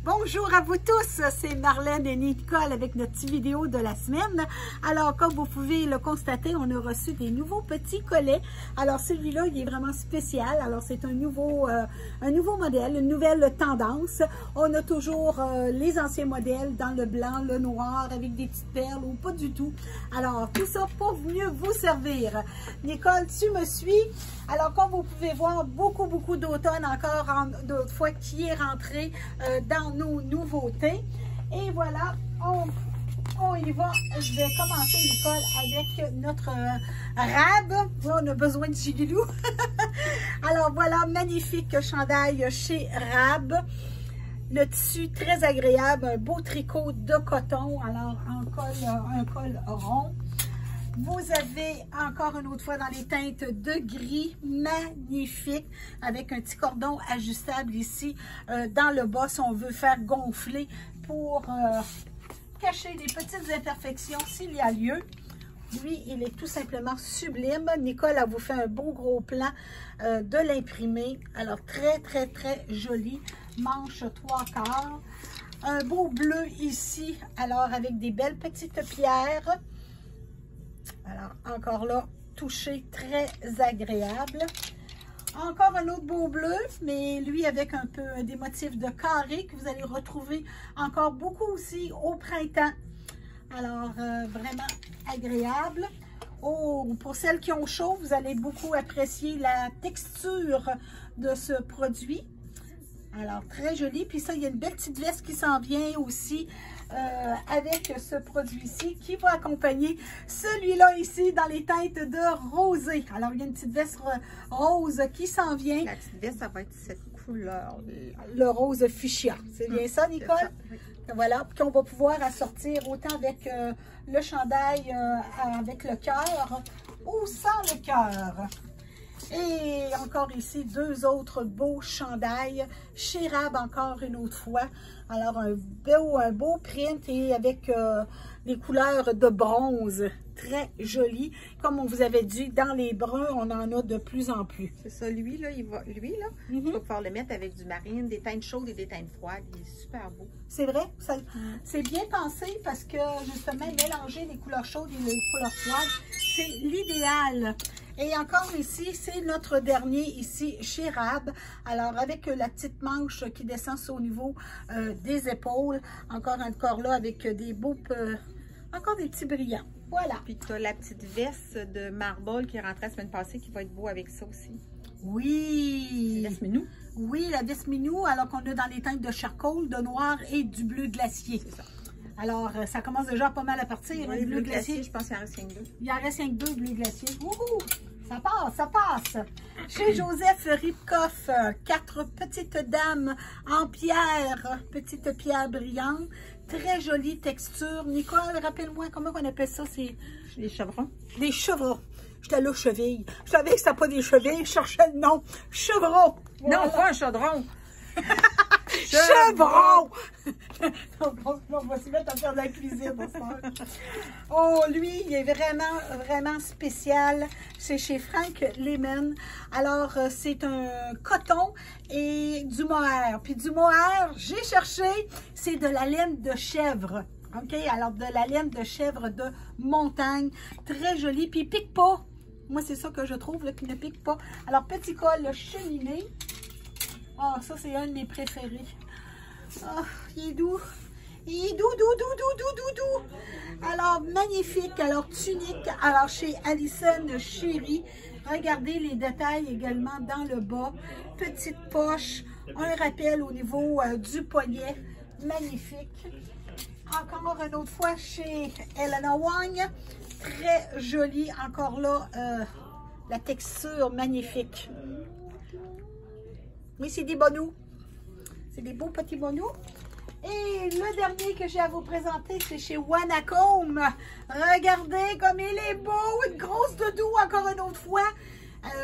Bonjour à vous tous, c'est Marlène et Nicole avec notre petite vidéo de la semaine. Alors, comme vous pouvez le constater, on a reçu des nouveaux petits collets. Alors, celui-là, il est vraiment spécial. Alors, c'est un nouveau modèle, une nouvelle tendance. On a toujours les anciens modèles dans le blanc, le noir, avec des petites perles ou pas du tout. Alors, tout ça pour mieux vous servir. Nicole, tu me suis? Alors, comme vous pouvez voir, beaucoup d'automne encore d'autres fois qui est rentré dans nos nouveautés. Et voilà, on y va. Je vais commencer, Nicole, avec notre rab. Là, on a besoin de gilou. Alors, voilà, magnifique chandail chez Rab. Le tissu très agréable, un beau tricot de coton. Alors, un col rond. Vous avez encore une autre fois dans les teintes de gris, magnifique, avec un petit cordon ajustable ici dans le bas si on veut faire gonfler pour cacher des petites imperfections s'il y a lieu. Lui, il est tout simplement sublime. Nicole a vous fait un beau gros plan de l'imprimé. Alors, très joli. Manche 3/4. Un beau bleu ici, alors avec des belles petites pierres. Alors, encore là, touché très agréable. Encore un autre beau bleu, mais lui avec un peu des motifs de carré que vous allez retrouver encore beaucoup aussi au printemps. Alors, vraiment agréable. Oh, pour celles qui ont chaud, vous allez beaucoup apprécier la texture de ce produit. Alors, très joli. Puis ça, il y a une belle petite veste qui s'en vient aussi avec ce produit-ci qui va accompagner celui-là ici dans les teintes de rosé. Alors, il y a une petite veste rose qui s'en vient. La petite veste, ça va être cette couleur. Le rose fuchsia. C'est bien ça, Nicole? Ça, oui. Voilà. Puis on va pouvoir assortir autant avec le chandail avec le cœur ou sans le cœur. Et encore ici, deux autres beaux chandails chez Rab encore une autre fois. Alors, un beau print et avec les couleurs de bronze. Très joli. Comme on vous avait dit, dans les bruns, on en a de plus en plus. C'est ça, lui, là, il va pouvoir le mettre avec du marine, des teintes chaudes et des teintes froides. Il est super beau. C'est vrai, c'est bien pensé parce que justement, mélanger les couleurs chaudes et les couleurs froides, c'est l'idéal. Et encore ici, c'est notre dernier ici chez Rab. Alors, avec la petite manche qui descend au niveau des épaules. Encore là, avec des beaux, encore des petits brillants. Voilà. Puis tu as la petite veste de marble qui est rentrée la semaine passée qui va être beau avec ça aussi. Oui. La veste minou. Oui, la veste minou, alors qu'on a dans les teintes de charcoal, de noir et du bleu glacier. C'est ça. Alors, ça commence déjà pas mal à partir. Oui, le bleu glacier, je pense qu'il en reste 5 2. Il en reste 5 2, bleu glacier. Wouhou! Ça passe, ça passe. Chez Joseph Ripkoff, 4 petites dames en pierre, petites pierres brillantes. Très jolie texture. Nicole, rappelle-moi comment on appelle ça? C'est des chevrons. Des chevrons. J'étais là, cheville. Je savais que c'était pas des chevilles, je cherchais le nom. Chevrons. Voilà. Non, pas un chaudron. Chevron! On va se mettre à faire de la cuisine. Oh, lui, il est vraiment spécial. C'est chez Frank Lehman. Alors, c'est un coton et du mohair. Puis du mohair, j'ai cherché, c'est de la laine de chèvre. OK? Alors, de la laine de chèvre de montagne. Très joli. Puis, il pique pas. Moi, c'est ça que je trouve, là, qui ne pique pas. Alors, petit col cheminé. Oh, ça, c'est un de mes préférés. Oh, il est doux. Il est doux. Alors, magnifique. Alors, tunique. Alors, chez Allison Chérie. Regardez les détails également dans le bas. Petite poche. Un rappel au niveau du poignet. Magnifique. Encore une autre fois chez Elena Wang. Très joli. Encore là, la texture magnifique. Oui, c'est des bonnous. C'est des beaux petits bonnous. Et le dernier que j'ai à vous présenter, c'est chez Wanacombe. Regardez comme il est beau. Une grosse doudou encore une autre fois.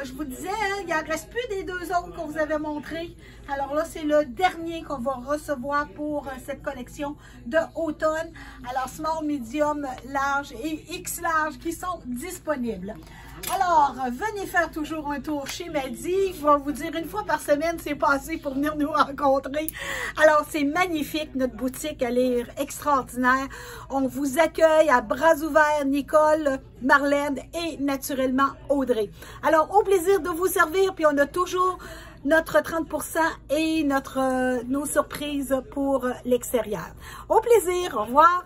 Je vous disais, hein, il n'en reste plus des deux autres qu'on vous avait montrés. Alors là, c'est le dernier qu'on va recevoir pour cette collection de automne. Alors, small, medium, large et X large qui sont disponibles. Alors, venez faire toujours un tour chez Maddy. Je vais vous dire, une fois par semaine, c'est passé pour venir nous rencontrer. Alors, c'est magnifique. Notre boutique, elle est extraordinaire. On vous accueille à bras ouverts, Nicole, Marlène et naturellement Audrey. Alors, au plaisir de vous servir. Puis, on a toujours notre 30% et nos surprises pour l'extérieur. Au plaisir. Au revoir.